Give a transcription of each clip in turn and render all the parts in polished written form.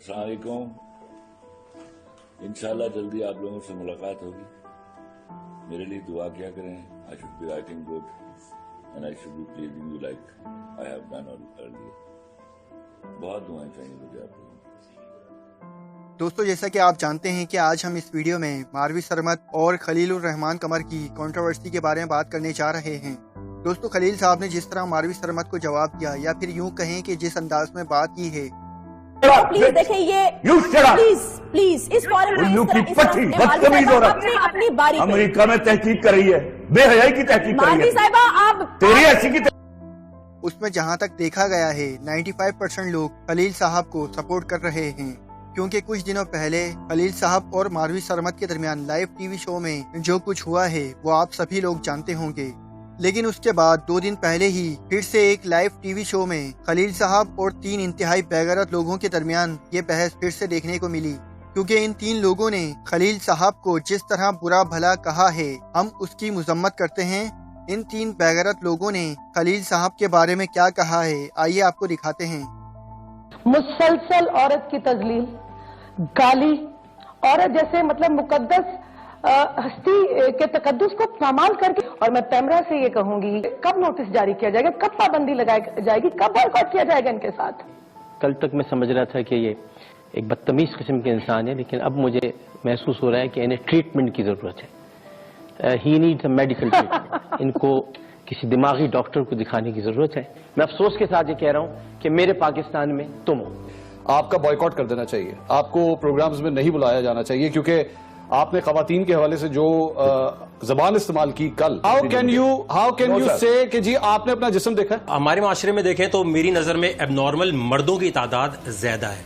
अस्सलाम वालेकुम। इंशाल्लाह जल्दी आप लोगों से मुलाकात होगी। मेरे लिए दुआ किया करें। I should be writing good and I should be pleasing you like I have done earlier. बहुत दुआएं चाहिए मुझे आप लोगों। दोस्तों, जैसा कि आप जानते हैं कि आज हम इस वीडियो में मारवी सरमद और खलीलुर रहमान कमर की कंट्रोवर्सी के बारे में बात करने जा रहे हैं। दोस्तों, खलील साहब ने जिस तरह मारवी सरमद को जवाब दिया, या फिर यूं कहें कि जिस अंदाज में बात की है, प्लीज देखिए ये प्लीज इस अपनी बारी अमेरिका में तहकीक कर रही है, बेहयाई की तहकीक कर रही है साहिबा। आप तेरी ऐसी की उसमें जहां तक देखा गया है 95% लोग खलील साहब को सपोर्ट कर रहे हैं, क्योंकि कुछ दिनों पहले खलील साहब और मारवी सरमद के दरमियान लाइव टीवी शो में जो कुछ हुआ है वो आप सभी लोग जानते होंगे। लेकिन उसके बाद 2 दिन पहले ही फिर से एक लाइव टीवी शो में खलील साहब और 3 इंतहाई बेगैरत लोगों के दरमियान ये बहस फिर से देखने को मिली, क्योंकि इन 3 लोगों ने खलील साहब को जिस तरह बुरा भला कहा है हम उसकी मजम्मत करते हैं। इन 3 बेगैरत लोगों ने खलील साहब के बारे में क्या कहा है, आइए आपको दिखाते हैं। मुसलसल औरत की तजलील, गाली, औरत जैसे मतलब मुकद्दस हस्ती के तकद्दुस को पामाल करके। और मैं पैमरा से ये कहूंगी, कब नोटिस जारी किया जाएगा, कब पाबंदी लगाई जाएगी, कब बॉयकॉट किया जाएगा इनके साथ। कल तक मैं समझ रहा था कि ये एक बदतमीज किस्म के इंसान है, लेकिन अब मुझे महसूस हो रहा है कि इन्हें ट्रीटमेंट की जरूरत है। He needs a medical treatment. इनको किसी दिमागी डॉक्टर को दिखाने की जरूरत है। मैं अफसोस के साथ ये कह रहा हूँ कि मेरे पाकिस्तान में तुम हो। आपका बॉयकॉट कर देना चाहिए, आपको प्रोग्राम्स में नहीं बुलाया जाना चाहिए, क्योंकि आपने खवातीन के हवाले से जो जबान इस्तेमाल की कल। हाउ कैन यू से कि जी आपने अपना जिस्म देखा? हमारे माशरे में देखें तो मेरी नजर में एबनॉर्मल मर्दों की तादाद ज्यादा है,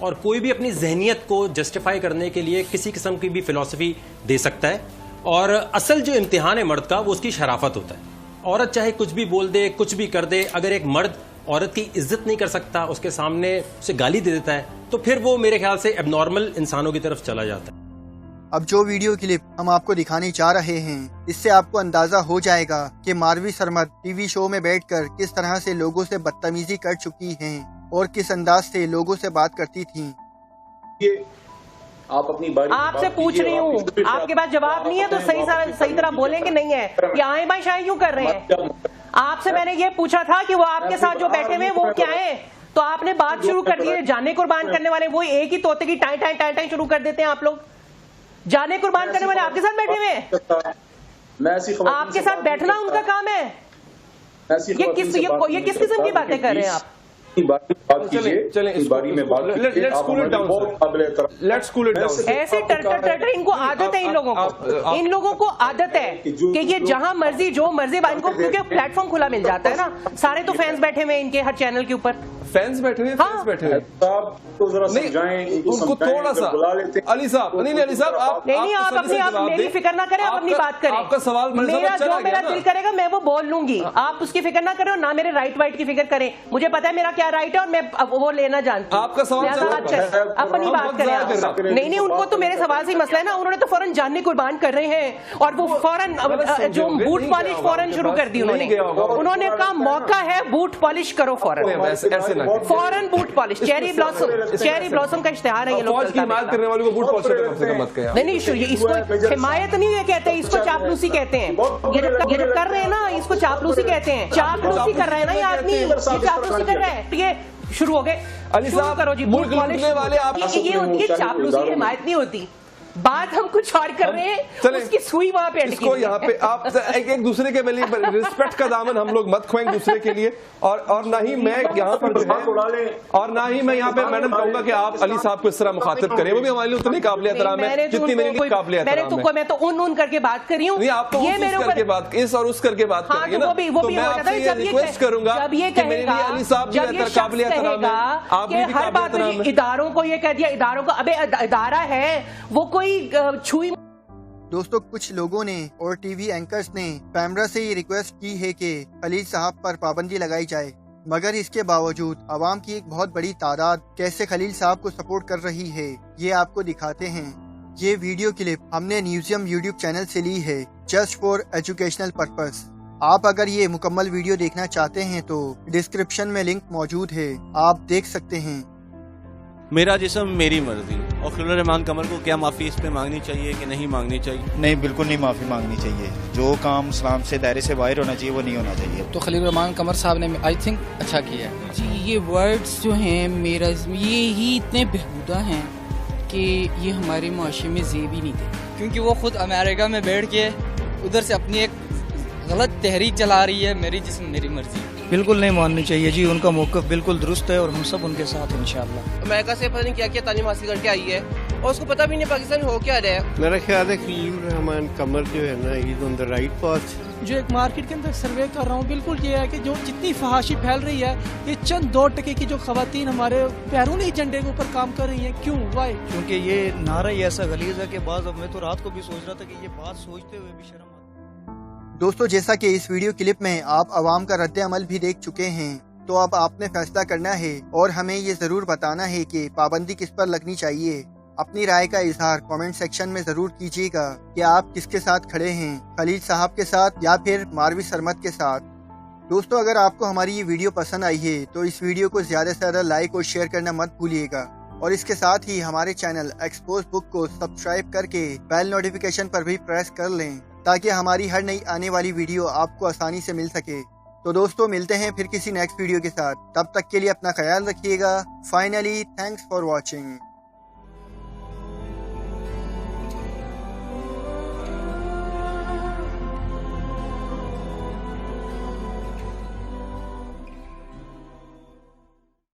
और कोई भी अपनी जहनियत को जस्टिफाई करने के लिए किसी किस्म की भी फिलॉसफी दे सकता है। और असल जो इम्तिहान है मर्द का वो उसकी शराफत होता है। औरत चाहे कुछ भी बोल दे, कुछ भी कर दे, अगर एक मर्द औरत की इज्जत नहीं कर सकता, उसके सामने उसे गाली दे देता है, तो फिर वो मेरे ख्याल से एबनॉर्मल इंसानों की तरफ चला जाता है। अब जो वीडियो क्लिप हम आपको दिखाने जा रहे हैं, इससे आपको अंदाजा हो जाएगा कि मारवी सरमद टीवी शो में बैठकर किस तरह से लोगों से बदतमीजी कर चुकी हैं और किस अंदाज से लोगों से बात करती थी। आप अपनी बारी आपसे पूछ रही हूँ, आपके पास जवाब नहीं है तो सही तरह बोलेंगे नहीं है, या आए बाई शायद यूं कर रहे हैं। आपसे मैंने ये पूछा था कि वो आपके साथ जो बैठे हुए वो क्या है, तो आपने बात शुरू कर दी है। जाने कुर्बान करने वाले वो एक ही तोते की टाई टाई टाई टाई शुरू कर देते हैं आप लोग। जाने कुर्बान करने वाले आपके साथ बैठे हुए हैं, आपके साथ बैठना उनका काम है। ये किस किस्म की बातें कर रहे हैं आप? ऐसे टर इनको आदत है, इन लोगों को आदत है कि ये जहां मर्जी जो मर्जी इनको, क्योंकि प्लेटफॉर्म खुला मिल जाता है ना। सारे तो फैंस बैठे हुए इनके हर चैनल के ऊपर, फैंस बैठे हुए, फैंस बैठे हुए। उनको थोड़ा सा अली साहब, अली साहब आप मेरी फिक्र ना करें, आप अपनी बात करें। आपका सवाल मेरा दिल करेगा मैं वो बोल लूंगी, आप उसकी फिक्र ना करें और ना मेरे राइट वाइट की फिक्र करें। मुझे पता है मेरा क्या राइट है और मैं वो लेना जानती हूँ। आपका सवाल अपनी बात करें। नहीं, उनको तो मेरे सवाल से ही मसला है ना। उन्होंने तो फौरन जानने कुर्बान कर रहे हैं, और वो फौरन जो बूट पॉलिश फौरन शुरू कर दी उन्होंने कहा मौका है बूट पॉलिश करो, फौरन बूट पॉलिश। चेरी ब्लॉसम का इश्तेहार है ये लोग करने वालों को बूट पॉलिश नहीं, इसको हिमायत नहीं है कहते, इसको चापलूसी कहते हैं। ये जो कर रहे हैं ना, इसको चापलूसी कहते हैं। चापलूसी कर रहे हैं ना ये आदमी, चापलूसी कर रहा है। ये शुरू हो गए, अली साहब करो जी, बूट पॉलिश वाले आप ये होती है चापलूसी, हिमायत नहीं होती। बात हम कुछ और कर रहे हैं, उसकी सुई वहां पे इसको यहाँ पे आप एक दूसरे के लिए रिस्पेक्ट का दामन हम लोग मत खोएं दूसरे के लिए। और ना ही मैं यहाँ पर और ना ही मैं यहाँ पे मैडम कहूंगा कि आप अली साहब को इस तरह मुखातिब करें। वो भी हमारे लिए उतनी काबिलियत है जितनी मेरे लिए काबिलियत है। मैं तो उन करके बात कर रही हूँ। आप तो करके बात, इस और उस करके बात करेंगे ना, तो मैं आपसे ये रिक्वेस्ट करूंगा कि मेरे लिए अली साहब भी काबिलियत हर बात में इदारों को ये कह दिया, इदारों को, अबे इदारा है वो कोई छुई। दोस्तों, कुछ लोगों ने और टीवी एंकर्स ने पैमरा से ये रिक्वेस्ट की है कि खलील साहब पर पाबंदी लगाई जाए, मगर इसके बावजूद आवाम की एक बहुत बड़ी तादाद कैसे खलील साहब को सपोर्ट कर रही है ये आपको दिखाते हैं। ये वीडियो क्लिप हमने न्यूजियम यूट्यूब चैनल से ली है, जस्ट फॉर एजुकेशनल पर्पस। आप अगर ये मुकम्मल वीडियो देखना चाहते हैं तो डिस्क्रिप्शन में लिंक मौजूद है, आप देख सकते हैं। मेरा जिस्म मेरी मर्जी। और खलील रहमान कमर को क्या माफ़ी इस पे मांगनी चाहिए कि नहीं मांगनी चाहिए? नहीं, बिल्कुल नहीं माफ़ी मांगनी चाहिए। जो काम इस्लाम से दायरे से बाहर होना चाहिए वो नहीं होना चाहिए। तो खलील रहमान कमर साहब ने आई थिंक अच्छा किया है जी। ये वर्ड्स जो हैं मेरा ये ही इतने बेहुदा हैं कि ये हमारे माशरे में ज़ेब ही नहीं थे, क्योंकि वो खुद अमेरिका में बैठ के उधर से अपनी एक गलत तहरीक चला रही है, मेरी जिस्म मेरी मर्जी। बिल्कुल नहीं माननी चाहिए जी, उनका मौक़िफ़ बिल्कुल दुरुस्त है और हम सब उनके साथ हैं इंशाअल्लाह। अमेरिका से पता नहीं क्या क्या तालीम हासिल करके आई है और उसको पता भी नहीं पाकिस्तान हो क्या रहा है। मेरा ख्याल है खलील रहमान कमर जो है ना, is on the right path. जो एक मार्केट के अंदर सर्वे कर रहा हूँ, बिल्कुल ये है कि जो जितनी फहाशी फैल रही है, ये चंद 2% की जो खवातीन हमारे बैरूनी झंडे के ऊपर काम कर रही हैं। क्यों, वाई? क्योंकि ये नारा ही ऐसा गलीज़ है कि बाज़ अब मैं तो रात को भी सोच रहा था कि ये बात सोचते हुए भी शर्म। दोस्तों, जैसा कि इस वीडियो क्लिप में आप अवाम का रद्द अमल भी देख चुके हैं, तो अब आपने फैसला करना है और हमें ये जरूर बताना है कि पाबंदी किस पर लगनी चाहिए। अपनी राय का इजहार कमेंट सेक्शन में जरूर कीजिएगा कि आप किसके साथ खड़े हैं, खलील साहब के साथ या फिर मारवी सरमत के साथ। दोस्तों, अगर आपको हमारी ये वीडियो पसंद आई है तो इस वीडियो को ज्यादा से ज्यादा लाइक और शेयर करना मत भूलिएगा, और इसके साथ ही हमारे चैनल एक्सपोज बुक को सब्सक्राइब करके बेल नोटिफिकेशन पर भी प्रेस कर लें, ताकि हमारी हर नई आने वाली वीडियो आपको आसानी से मिल सके। तो दोस्तों, मिलते हैं फिर किसी नेक्स्ट वीडियो के साथ। तब तक के लिए अपना ख्याल रखिएगा। Finally, thanks for watching.